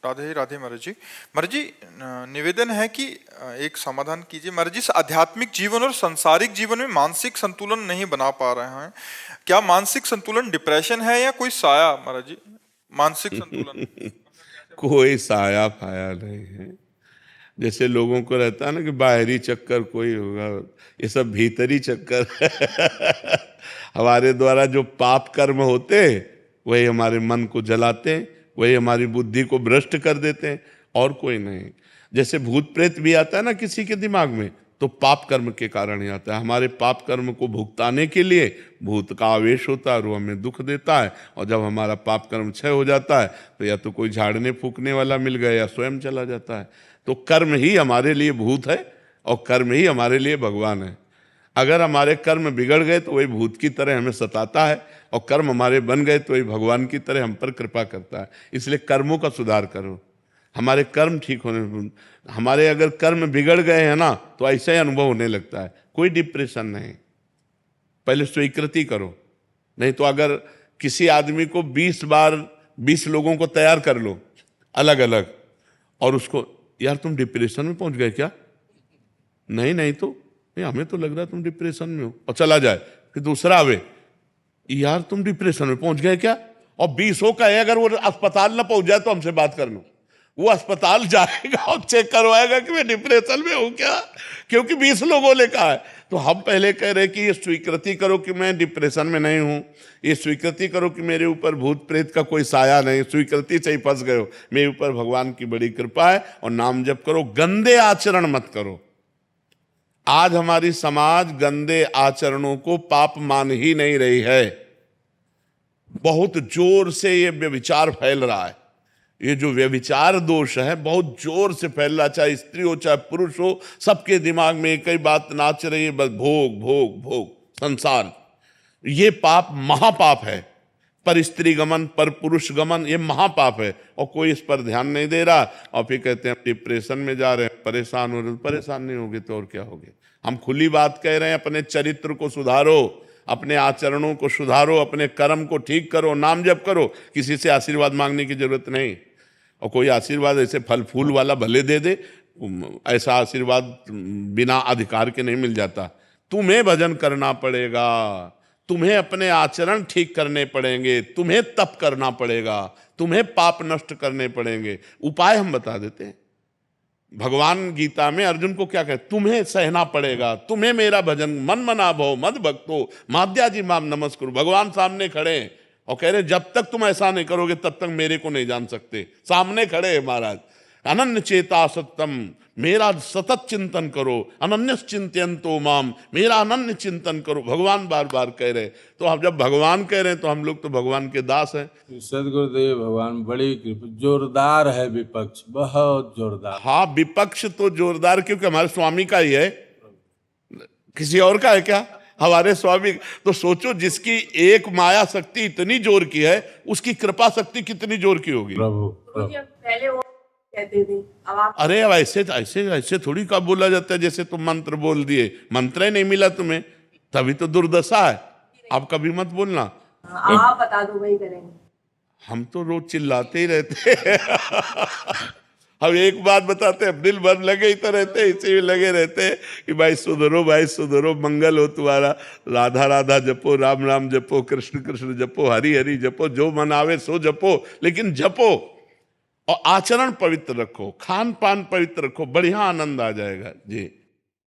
राधे राधे महाराज जी। महाराज जी, निवेदन है कि एक समाधान कीजिए महाराज जी। आध्यात्मिक जीवन और सांसारिक जीवन में मानसिक संतुलन नहीं बना पा रहे हैं, क्या मानसिक संतुलन डिप्रेशन है या कोई साया महाराज जी? मानसिक संतुलन कोई साया फाया नहीं है। जैसे लोगों को रहता है ना कि बाहरी चक्कर कोई होगा, ये सब भीतरी चक्कर है। हमारे द्वारा जो पाप कर्म होते वही हमारे मन को जलाते, वही हमारी बुद्धि को भ्रष्ट कर देते हैं, और कोई नहीं। जैसे भूत प्रेत भी आता है ना किसी के दिमाग में, तो पाप कर्म के कारण ही आता है। हमारे पाप कर्म को भुगताने के लिए भूत का आवेश होता है और वो हमें दुख देता है, और जब हमारा पाप कर्म क्षय हो जाता है तो या तो कोई झाड़ने फूकने वाला मिल गया या स्वयं चला जाता है। तो कर्म ही हमारे लिए भूत है और कर्म ही हमारे लिए भगवान है। अगर हमारे कर्म बिगड़ गए तो वही भूत की तरह हमें सताता है, और कर्म हमारे बन गए तो वही भगवान की तरह हम पर कृपा करता है। इसलिए कर्मों का सुधार करो, हमारे कर्म ठीक होने। हमारे अगर कर्म बिगड़ गए हैं ना तो ऐसा ही अनुभव होने लगता है, कोई डिप्रेशन नहीं। पहले स्वीकृति करो, नहीं तो अगर किसी आदमी को 20 बार 20 लोगों को तैयार कर लो अलग अलग, और उसको यार तुम डिप्रेशन में पहुंच गए क्या? नहीं नहीं, तो नहीं, हमें तो लग रहा है तुम डिप्रेशन में हो, और चला जाए। फिर दूसरा आवे, यार तुम डिप्रेशन में पहुंच गए क्या? और 20 का है, अगर वो अस्पताल ना पहुंच जाए तो हमसे बात कर लो। वो अस्पताल जाएगा और चेक करवाएगा कि मैं डिप्रेशन में हूं क्या, क्योंकि 20 लोगों ने कहा है। तो हम पहले कह रहे कि ये स्वीकृति करो कि मैं डिप्रेशन में नहीं हूं, ये स्वीकृति करो कि मेरे ऊपर भूत प्रेत का कोई साया नहीं, स्वीकृति से ही फंस गए हो। मेरे ऊपर भगवान की बड़ी कृपा है, और नाम जप करो, गंदे आचरण मत करो। आज हमारी समाज गंदे आचरणों को पाप मान ही नहीं रही है। बहुत जोर से ये व्यभिचार फैल रहा है। ये जो व्यभिचार दोष है बहुत जोर से फैल रहा, चाहे स्त्री हो चाहे पुरुष हो, सबके दिमाग में एक ही बात नाच रही है, बस भोग भोग भोग संसार। ये पाप महापाप है। पर स्त्री गमन, पर पुरुष गमन, ये महापाप है, और कोई इस पर ध्यान नहीं दे रहा। और फिर कहते हैं डिप्रेशन में जा रहे हैं, परेशान हो रहे हैं। परेशान नहीं होगे तो और क्या होगे? हम खुली बात कह रहे हैं, अपने चरित्र को सुधारो, अपने आचरणों को सुधारो, अपने कर्म को ठीक करो, नाम जप करो। किसी से आशीर्वाद मांगने की जरूरत नहीं, और कोई आशीर्वाद ऐसे फल फूल वाला भले दे दे, ऐसा आशीर्वाद बिना अधिकार के नहीं मिल जाता। तुम्हें भजन करना पड़ेगा, तुम्हें अपने आचरण ठीक करने पड़ेंगे, तुम्हें तप करना पड़ेगा, तुम्हें पाप नष्ट करने पड़ेंगे। उपाय हम बता देते हैं। भगवान गीता में अर्जुन को क्या कहते? तुम्हें सहना पड़ेगा, तुम्हें मेरा भजन मन मना भव मद भक्तो माद्याजी माम नमस्कुरु। भगवान सामने खड़े हैं और कह रहे जब तक तुम ऐसा नहीं करोगे तब तक मेरे को नहीं जान सकते। सामने खड़े हैं महाराज। अनन्य चेता सत्यम, मेरा सतत चिंतन करो। अनन्य चिंतयन्तो माम, मेरा अनन्य चिंतन करो। भगवान बार बार कह रहे। तो हम जब भगवान कह रहे हैं तो हम लोग तो भगवान के दास हैं। सदगुरुदेव भगवान बड़ी जोरदार है विपक्ष, बहुत जोरदार। हाँ, विपक्ष तो जोरदार, क्योंकि हमारे स्वामी का ही है, किसी और का है क्या? हमारे स्वामी। तो सोचो, जिसकी एक माया शक्ति इतनी जोर की है, उसकी कृपा शक्ति कितनी जोर की होगी। प्रभु पहले वो कहते थे, अब आप अरे अब ऐसे ऐसे ऐसे थोड़ी का बोला जाता है जैसे तुम मंत्र बोल दिए। मंत्र ही नहीं मिला तुम्हें, तभी तो दुर्दशा है। अब कभी मत बोलना। आप बता दो, वही करेंगे। हम तो रोज चिल्लाते ही रहते हैं। हम एक बात बताते हैं, दिल भर लगे ही तो रहते हैं, इसी में लगे रहते हैं कि भाई सुधरो, भाई सुधरो, मंगल हो तुम्हारा। राधा राधा जपो, राम राम जपो, कृष्ण कृष्ण जपो, हरि हरि जपो, जो मन आवे सो जपो, लेकिन जपो। और आचरण पवित्र रखो, खान पान पवित्र रखो, बढ़िया आनंद आ जाएगा जी।